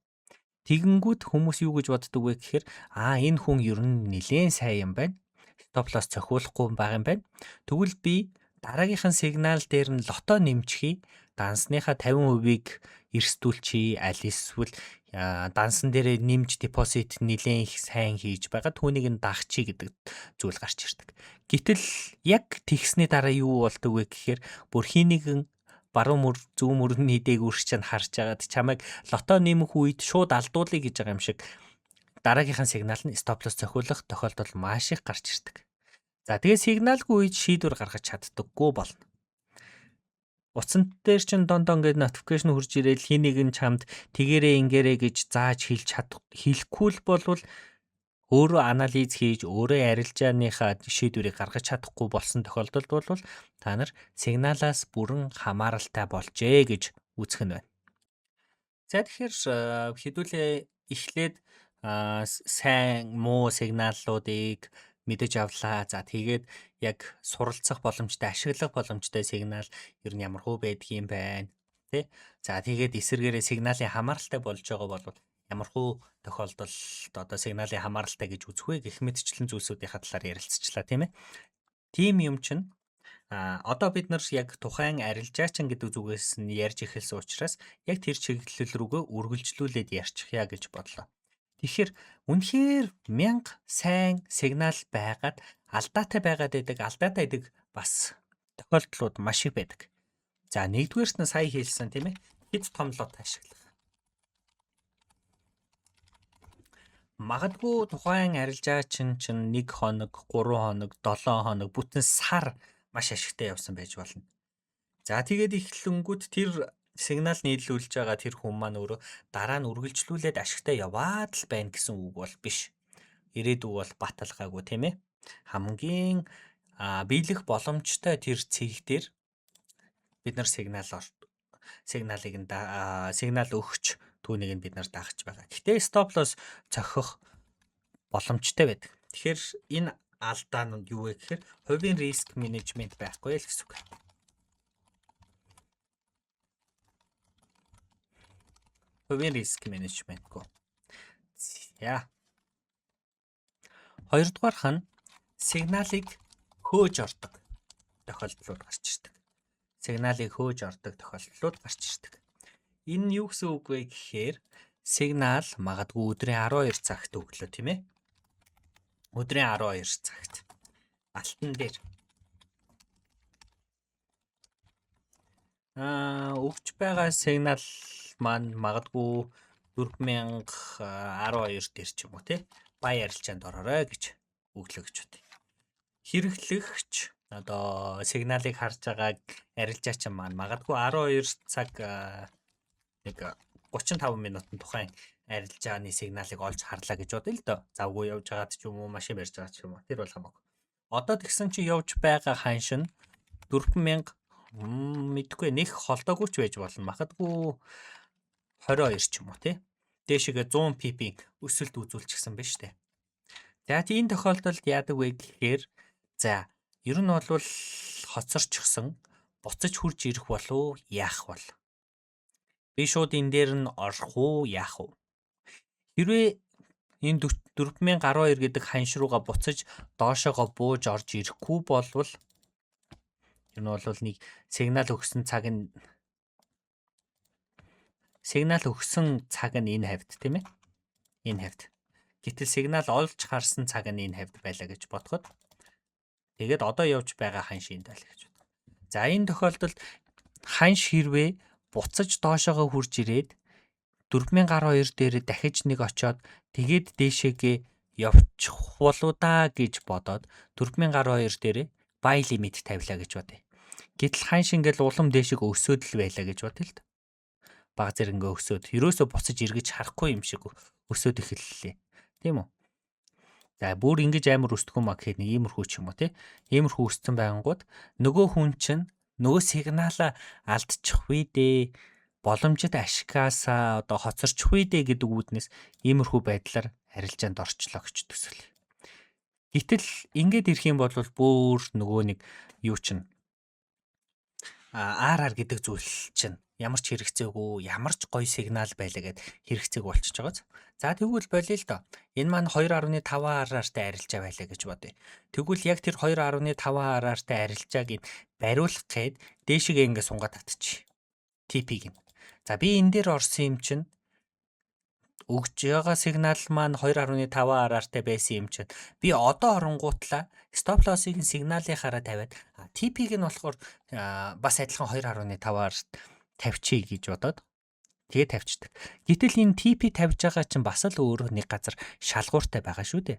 Тэгэнгүүт хүмүүс юу гэж боддог вэ гэхээр энэ хүн ер нь нэлээд сайн юм байна. Stop loss цохиулахгүй байгаа юм байна. Тэгвэл би дараагийнхын сигнал дээр нь лото нэмчихье. Дансныхаа 50%-ийг эрсдүүлчихье. Аль эсвэл дансан дээрээ нэмж депозит нэлээд их сайн хийж байгаа. Түүнийг нь дагчий гэдэг зүйл гарч ирдэг. Гэтэл яг тэгсний дараа юу болдог вэ гэхээр бүр хийнэгэн баруун мөр зүүн мөрний дээгүүр чинь харж агаад чамайг лото нэмэх үед шууд алдуулъя гэж байгаа юм шиг дараагийнхын сигнал нь стоп лосс цохиулах тохиолдол маш их гарч ирдэг. За тэгээ сигналгүй үед шийдвэр гаргаж чаддаггүй болно. Утсан дээр чинь дондоо ингээд notification хурж ирээл хин нэгэн чамд тэгэрээ ингээрээ гэж зааж хэлэхгүй л болвол өөрөө анализ хийж өөрөө арилжааныхаа шийдвэрийг гаргаж чадахгүй болсон тохиолдолд бол та нар сигналаас бүрэн хамааралтай болжээ гэж үзэх нь байна. За тэгэхээр хэдүүлээ эхлээд сайн муу сигналуудыг мэдэж авлаа. За тэгээд яг суралцах боломжтой, ашиглах боломжтой сигнал ер нь ямар хөө байдаг юм байна. Тэ? За тэгээд эсвэргээрээ сигналын хамааралтай болж байгаа бол ямар хөө тохиолдолд одоо сигналын хамааралтай гэж үзэх вэ гэх мэтчлэн зүйлсүүдийн талаар ярилцчихлаа тийм ээ. Тим юм чинь одоо бид нар яг тухайн арилжаачин гэдэг зүгээс нь ярьж эхэлсэн учраас яг тэр чиглэл рүүгээ үргэлжлүүлээд ярьчихъя гэж бодлоо. Тэгэхээр үнэхээр 1000 сайн сигнал байгаад алдаатай байгаад байдаг, алдаатай байдаг бас тохиолдлууд маш их байдаг. За нэгдүгээрт нь сая хэлсэн тийм ээ. Хэд том лот ашиглах. Магадгүй тухайн арилжаачин чинь 1 хоног, 3 хоног, 7 хоног бүтэн сар маш ашигтай явсан байж болно. За тэгээд эхлэнгүүт тэр сигнал нийлүүлж байгаа тэр хүн маань өөрөө дараа нь үргэлжлүүлээд ашигтай яваад л байна гэсэн үг бол биш. Ирээдүй бол баталгаагүй тийм ээ. Хамгийн биелэх боломжтой тэр цэг дээр бид нар сигнал өгч түүнийг нь бид нар дагаж байгаа. Гэхдээ стоп лосс цохих боломжтой байдаг. Тэгэхээр энэ алдаа нь юу вэ гэхээр хувийн риск менежмент байхгүй л гэсэн үг. Хувийн риск менежментгүй. За. Хоёрдугаарх нь сигналыг хөөж ордог тохиолдлууд гарч ирдэг. Сигналыг хөөж ордог тохиолдлууд гарч ирдэг. Энэ нь юу гэсэн үг вэ гэхээр сигнал магадгүй өдрийн 12 цагт өглөө тийм ээ. Өдрийн 12 цагт алтан дээр өгч байгаа сигнал маань магадгүй 4012 дээр ч юм уу тий бай арилжаанд ороорой гэж өглөө гэж бод. Хэрэглэгч одоо сигналыг харж байгаа арилжаачин маань магадгүй 12 цаг нэг 35 минутын тухайн арилжааны сигналыг олж харлаа гэж бодъё л доо. Завгүй явж байгаад ч юм уу машин барьж байгаа ч юм уу тэр бол хамаагүй. Одоо тэгсэн чи явж байгаа ханш нь 4000 мэдгүй нэг холдоогүй ч байж болно. Магадгүй 22 ч юм уу тий. Дээшгээ 100 pp өсөлт үзүүлчихсэн байна шүү дээ. За тийм тохиолдолд яадаг вэ гэхээр за ер нь бол хоцорчихсон буцаж хурж ирэх болов яах бол. Би шууд энэ дээр нь орох уу яах уу. Хэрвээ энэ 4012 гэдэг ханш руугаа буцаж доошоогоо бууж орж ирэхгүй болвол ер нь бол нэг сигнал өгсөн цаг нь энэ хавьд тийм ээ. Энэ хавьд. Гэтэл сигнал олж харсан цаг нь энэ хавьд байлаа гэж бодоход тэгээд одоо явж байгаа ханш энд байлаа гэж бодох. За энэ тохиолдолд ханш хэрвээ буцаж доошоогоо хурж ирээд 4012 дээр дахиж нэг очоод тэгээд дээшээгээ явчих болоо да гэж бодоод 4012 дээр buy limit тавилаа гэж бодъё. Гэтэл ханш ингээл улам дээшег өсөөд л байлаа гэж бодъё л. Баг зэрэнгөө өсөөд ерөөсөө буцаж эргэж харахгүй юм шиг өсөөд эхэллээ. Тийм үү? За бүр ингэж амар өсдөг юм а гэхэд нэг иймэрхүү ч юм уу тий. Иймэрхүү өссөн байнгут нөгөө хүн чинь нөгөө сигналаа алдчих вэ дээ. Боломжит ашиггаасаа одоо хоцорчих вэ дээ гэдэг үүднээс иймэрхүү байдлаар арилжаанд орчлоо гэж төсөл. Гэтэл ингэж ирэх юм бол бүр нөгөө нэг юу чинь RR гэдэг зүйл чинь ямар ч хэрэгцээгүй, ямар ч гоё сигнал байлаа гэд хэрэгцээг болчихж байгааз. За тэгвэл болиё л доо. Энэ маань 2.5 RR-тай арилжаа байлаа гэж бодъё. Тэгвэл яг тэр 2.5 RR-тай арилжааг нь бариулах гээд дээшгээ ингэ сунгаад татчих. TP-г нь. За би энэ дээр орсон юм чинь өгж байгаа сигнал маань 2.5 RR-тай байсан юм чинь би одоо оронгуутлаа стоп лоссыг сигналынхаараа тавиад TP-г нь болохоор бас адилхан 2.5-аар тавьчих гэж бодоод тэгээ тавьчихдаг. Гэтэл энэ TP тавьж байгаа чинь бас л өөрөө нэг газар шалгууртай байгаа шүү дээ.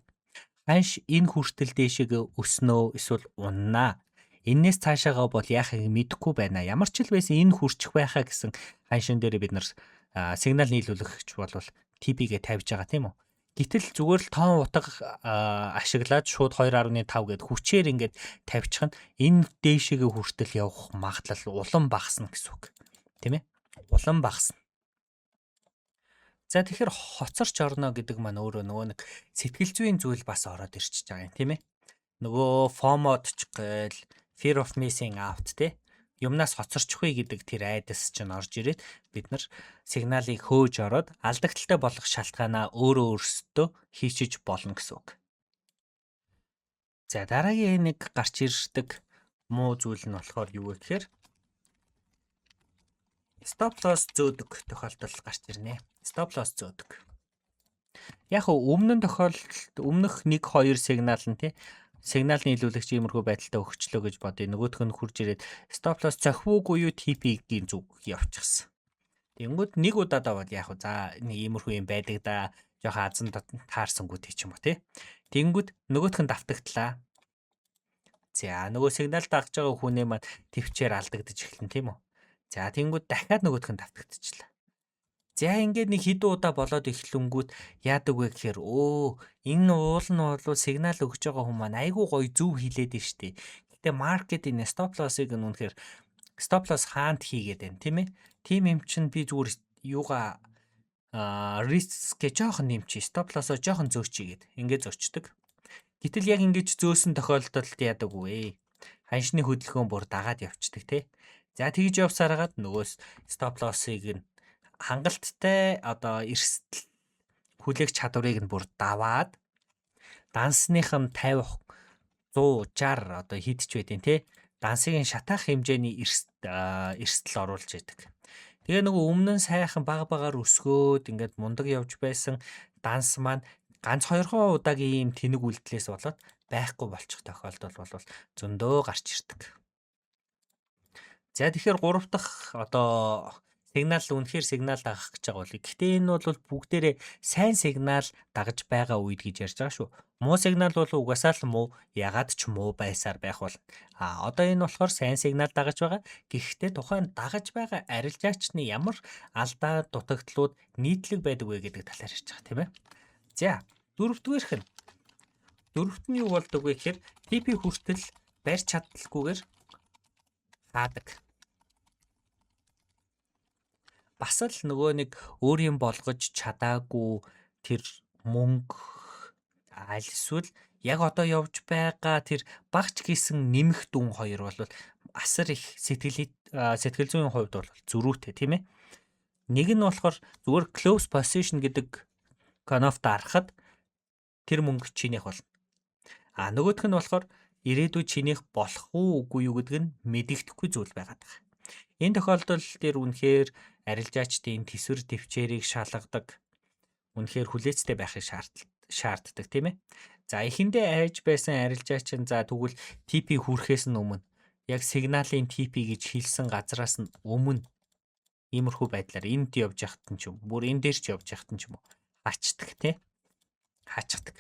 Ханш энэ хүртэл дээшээ өснөө эсвэл уннаа. Эннээс цаашаагаа бол яахыг мэдэхгүй байна. Ямар ч л байсан энэ хүрчих байхаа гэсэн ханшин дээр бид нар сигнал нийлүүлэгч болвол TP-гээ тавьж байгаа тийм үү. Гэтэл зүгээр л тоон утга ашиглаад шууд 2.5 гэд хүчээр ингээд тавьчих нь энэ дээшээгээ хүртэл явах магадлал улам багасна гэсэн үг. Тийм ээ? Улам багасна. За тэгэхээр хоцорч орно гэдэг маань өөрөө нөгөө нэг сэтгэл зүйн зүйл бас ороод ирчихэж байгаа юм тийм ээ. Нөгөө FOMO-ч гээл fear of missing out те юмнаас хоцорчих вэ гэдэг тэр айдас чинь орж ирээд бид нар сигналыг хөөж ороод алдагдaltaй болох шалтгаанаа өөрөөсөө хийчиж болно гэсэн үг. За дараагийн нэг гарч ирдэг муу зүйл нь болохоор юу вэ гэхээр stop loss зөөдөг тохиолдол гарч ирнэ. Stop loss зөөдөг. Яг өмнө нь тохиолдолд өмнөх 1-2 сигнал нь тий сигнал нийлүүлэгч иймэрхүү байдалтай өгчлөө гэж бодъё. Нөгөөх нь хурж ирээд стоп лосс цохиугүй юу TP-гийн зүг явчихсан. Тэнгүүд нэг удаад аваад яах вэ? За нэг иймэрхүү юм байдаг да. Жохон азан таарсангүй ч юм уу тий. Тэнгүүд нөгөөх нь давтагдлаа. За нөгөө сигнал дагж байгаа хүнээ маань төвчээр алдагдаж эхэлнэ тийм үү? За тэнгүүд дахиад нөгөөх нь давтагдчихлаа. За ингээд нэг хэдэн удаа болоод эхлэнгүүт яадаг вэ гэхээр энэ уул нь бол сигнал өгж байгаа хүмүүс маань айгүй гоё зөв хилээд нь штэ. Гэтэ маркет энэ стоп лоссыг нь үнэхээр стоп лосс хаант хийгээд байна тийм ээ. Тим юм чинь би зүгээр юугаа рискээ жоохон нэмчи стоп лоссоо жоохон зөөчигээд ингээд зөрчдөг. Гэтэл яг ингэж зөөсөн тохиолдолд яадаг вэ? Ханшны хөдөлгөөн бүр дагаад явцдаг тий. За тэгж явсараад нөгөөс стоп лоссыг нь хангалттай одоо эрсдэл хүлээх чадварыг нь бүр даваад дансных нь 50 100 60 одоо хидч байдیں۔ Тэ дансыг шатаах хэмжээний эрсдэл оруулж яадаг. Тэгээ нөгөө өмнө нь сайхан багаар өсгөөд ингээд мундаг явж байсан данс маань ганц 2 удаагийн ийм тэнэг үйлдэлээс болоод байхгүй болчих тохиолдол бол зөндөө гарч ирдэг. За тэгэхээр 3 дахь одоо сигнал үнэхээр сигнал дагах гэж байгаа бол гэхдээ энэ бол бүгдээрээ сайн сигнал дагаж байгаа үед гэж ярьж байгаа шүү. Муу сигнал бол угаасаа л муу ягаад ч муу байсаар байх бол одоо энэ болохоор сайн сигнал дагаж байгаа. Гэхдээ тухайн дагаж байгаа арилжаачны ямар алдаа дутагдлууд нийтлэг байдаг вэ гэдэг талаар ярьж байгаа тийм ээ. За дөрөвдүгээрх нь дөрөвт нь юу болдог вэ гэхээр TP хүртэл барьж чаддалгүйгээр хаадаг. Бас л нөгөө нэг өөрийн болгож чадаагүй тэр мөнгө эсвэл яг одоо явж байгаа тэр багч гисэн нэмэх дүн хоёр бол асар их сэтгэл зүйн хувьд бол зөрүүтэй тийм ээ. Нэг нь болохоор зүгээр close position гэдэг конопт арахад тэр мөнгө чинийх болно. Нөгөөх нь болохоор ирээдүйд чинийх болох уу үгүй юу гэдэг нь мэдэгдэхгүй зүйл байгаад байгаа. Энэ тохиолдолд дээр үнэхээр арилжаачдын төсвөр төвчээрийг шалгадаг. Үнэхээр хүлээцтэй байхыг шаарддаг тийм ээ. За эхэндээ айж байсан арилжаач нь за тэгвэл TP хүрхээс нь өмнө яг сигналын TP гэж хэлсэн газраас нь өмнө иймэрхүү байдлаар энд явж яхад нь ч юм бүр энэ дээр ч явж яхад нь ч юм уу хачдаг тий. Хачдаг.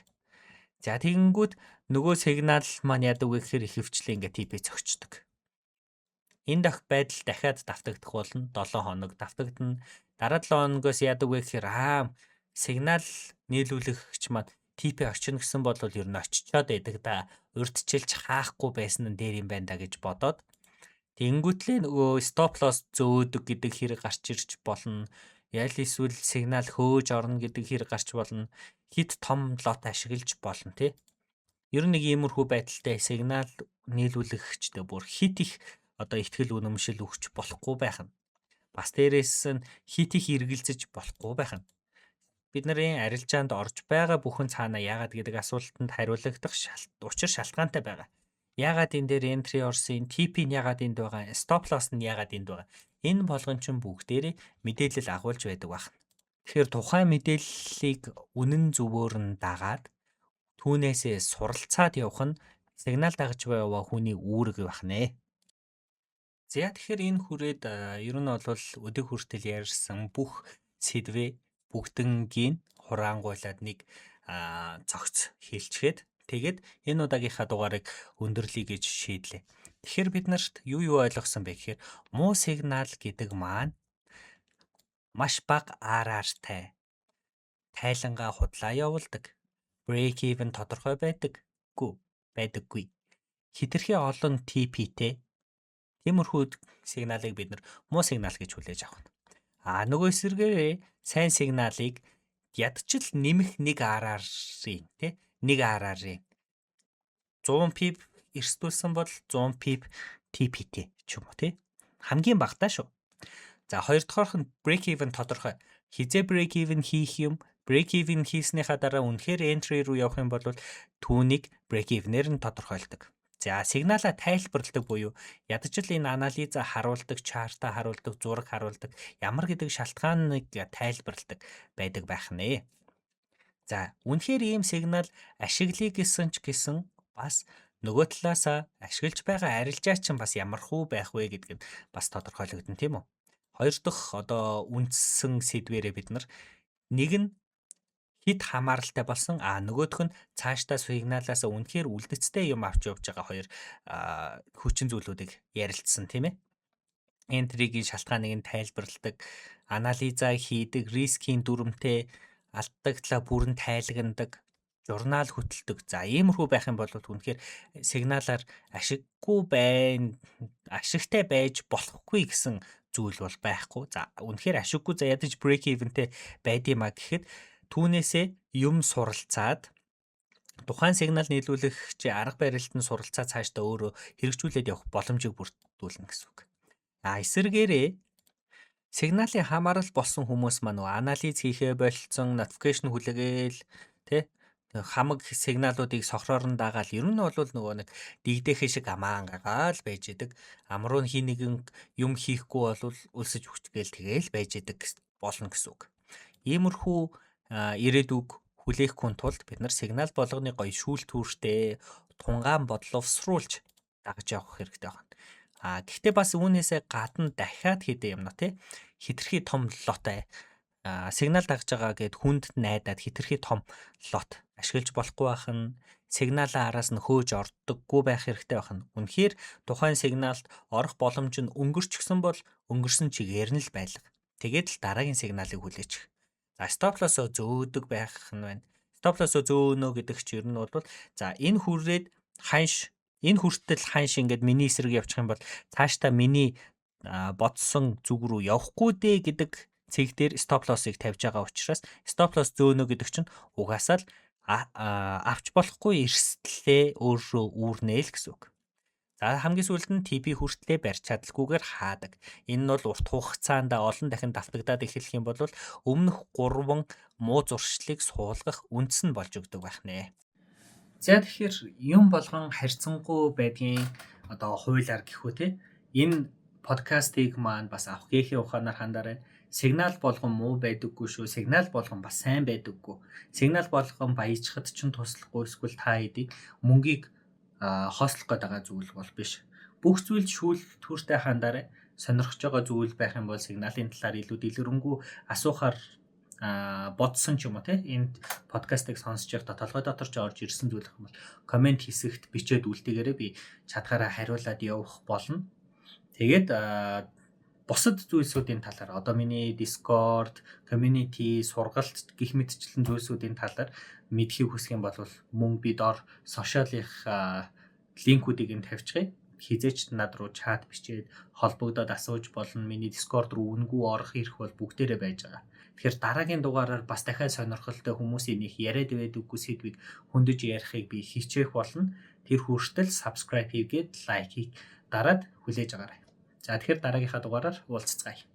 За тэгэнгүүт нөгөө сигнал маань яадаг вэ гэхээр ихэвчлэн ингээ TP зөгчдөг. Энэ дах байдал дахиад давтагдах болно 7 хоног давтагдана. Дараа 7 хоногоос яадаг вэ гэхээр сигнал нийлүүлэгч маань TP очино гэсэн бол ер нь очичоод байдаг да. Урьдчилж хаахгүй байсан нь дээр юм байна да гэж бодоод тэнгүүтлээ нөгөө stop loss зөөдөг гэдэг хэрэг гарч ирж болно. Ял эсвэл сигнал хөөж орно гэдэг хэрэг гарч болно. Хит том лот ашиглаж болно тий. Ер нь нэг иймэрхүү байдалтай сигнал нийлүүлэгчтэй бүр хит их одоо ихтгэл үнэмшил өгч болохгүй байх нь. Бас дээрээс нь хит их эргэлзэж болохгүй байх нь. Бидний арилжаанд орж байгаа бүхэн цаана яагаад гэдэг асуултанд хариулагдах учир шалтгаантай байгаа. Яагаад энэ дээр entry орсон, TP нь яагаад энд байгаа, stop loss нь яагаад энд байгаа. Энэ болгон ч бүгдээрээ мэдээлэл агуулж байдаг байна. Тэгэхээр тухайн мэдээллийг үнэн зөвөөр нь дагаад түүнээсээ суралцаад явах нь сигнал дагаж байгаа хүний үүрэг байна. За тэгэхээр энэ хүрээд ер нь бол өдөг хүртэл ярьсан бүх сэдвээ бүгднгийн хураангуйлаад нэг цогц хэлчихэд тэгээд энэ удаагийнхаа дугаарыг өндөрлөе гэж шийдлээ. Тэгэхээр бид нарт юу ойлгосон бэ гэхээр муу сигнал гэдэг маань маш бага RR-тай тайлангаа худлаа явуулдаг. Break even тодорхой байдаггүй. Хэтэрхий олон TP-тэй тиймэрхүү сигналыг бид нар муу сигнал гэж хүлээж авах. Нөгөө эсрэгээрээ сайн сигналыг ядчил нэмэх 1 RR-ийн тий 1 RR-ийн 100 pip эрсдүүлсэн бол 100 pip TP-тэй ч юм уу тий хамгийн багтаа шүү. За хоёрдугаарх нь break even тодорхой. Хизээ break even хийх юм break even хийснийхаа дараа үнэхээр entry руу явах юм бол түүнийг break even-ээр нь тодорхойлдог. За сигналаа тайлбарладаг буюу ядаж л энэ анализа харуулдаг, чарта харуулдаг, зураг харуулдаг ямар гэдэг шалтгааныг тайлбарладаг байдаг байх нэ. За үнэхээр ийм сигнал ашиглая гэсэн ч гэсэн бас нөгөө талаасаа ашиглаж байгаа арилжаа чинь бас ямархуу байх вэ гэдг нь бас тодорхойлогдсон тийм үү. Хоёр дахь одоо үндсэн сэдвэрээ бид нар нэг нь хит хамааралтай болсон нөгөөх нь цаашдаа сигналаас үнэхээр үлдэцтэй юм авч явж байгаа хоёр хүчин зүйлүүдийг ярилцсан тийм ээ. Энтригийн шалтгааныг нь тайлбарладаг, анализа хийдэг, рискийн дүрмтэй алдагдлаа бүрэн тайлагнадаг, журнал хөтэлдэг. За иймэрхүү байх юм бол үнэхээр сигналаар ашигтай байж болохгүй гэсэн зүйл бол байхгүй. За үнэхээр ашиггүй ядаж break evenтэй байдığıма гэхэд түүнээсээ юм суралцаад тухайн сигнал нийлүүлэгч арга барилтанд суралцаад цаашдаа өөрөө хэрэгжүүлээд явах боломжийг бүрдүүлнэ гэсэн үг. Эсвэргээрээ сигналын хамаарал болсон хүмүүс маань анализ хийхээ болцсон, notification хүлээгээл тий хамаг сигналуудыг сохроор нь дагаал ер нь бол нөгөө нэг дигдэхэ шиг амаан гагаал байж идэг. Амруу хий нэгэн юм хийхгүй бол өлсөж хүчгээл тэгээл байж идэг болно гэсэн үг. Иймэрхүү ирээдүг хүлээхгүй тулд бид нар сигнал болгоны гоё шүүл түүртэй тунгаан бодловсруулж дагаж явах хэрэгтэй байна. Гэхдээ бас үүнээсээ гадна дахиад хэдэ юм тий хитрхи том лотой сигнал дагаж байгаа гэд хүнд найдаад хитрхи том лот ашиглаж болохгүй байх нь сигналаа араас нь хөөж ордоггүй байх хэрэгтэй байх нь. Үнэхээр тухайн сигналд орох боломж нь өнгөрчихсөн бол өнгөрсөн чигээр нь л байлга. Тэгээд л дараагийн сигналыг хүлээчих. Stop loss зөөдөг байх нь байна. Stop loss зөөнө гэдэг чинь ер нь бол за энэ хүрээд энэ хүртэл ханш ингээд миний эсрэг явчих юм бол цаашдаа миний бодсон зүг рүү явахгүй дээ гэдэг цэг дээр stop loss-ыг тавьж байгаа учраас stop loss зөөнө гэдэг чинь угаасаа л авч болохгүй эрсдлээ өөрөө үүрнэ л гэсэн үг. За хамгийн сүүлд нь TP хүртлээ барьж чадалгүйгээр хаадаг. Энэ нь бол урт хугацаанд олон дахин давтагдаад эхлэх юм бол өмнөх 3 муу зуршлыг суулгах үндэс нь болж өгдөг байх нэ. За тэгэхээр юм болгон харьцангуй байдгийн одоо хуулиар гэхүү те энэ подкастыг маань бас авах гээхээ ухаанаар хандаарай. Сигнал болгон муу байдаггүй шүү. Сигнал болгон бас сайн байдаггүй. Сигнал болгон баяжхад ч туслахгүй эсвэл та хэдий мөнгийг хослох гээд байгаа зүйл бол биш. Бүх зүйл шүүл төртэй хандаарай. Сонирхож байгаа зүйл байх юм бол сигналын талаар илүү дэлгэрэнгүй асуухаар бодсон ч юм уу те энэ подкастыг сонсож явахдаа толгой дотор ч орж ирсэн зүйл юм бол комент хэсэгт бичээд үлдээгээрэй би чадхаараа хариулаад явах болно. Тэгээд бусад зүйлсүүдийн талаар одоо миний Discord, community, сургалт гэх мэтчлэн зүйлсүүдийн талаар мэдхийг хүсэх юм бол мөн би доор сошиалынх линкүүдийг нь тавьчихъя. Хизээч над руу чат бичээд холбогдоод асууж болно. Миний Discord руу үнэгүй орох ирэх бол бүгдээрээ байж байгаа. Тэгэхээр дараагийн дугаараар бас дахиад сонирхолтой хүмүүсийн нэг яриад байдаггүй сэдвийг хөндөж ярихыг би хичээх болно. Тэр хүртэл subscribe хийгээд лайкийг дараад хүлээж аваарай. За тэгэхээр дараагийнхаа дугаараар уулзцгаая.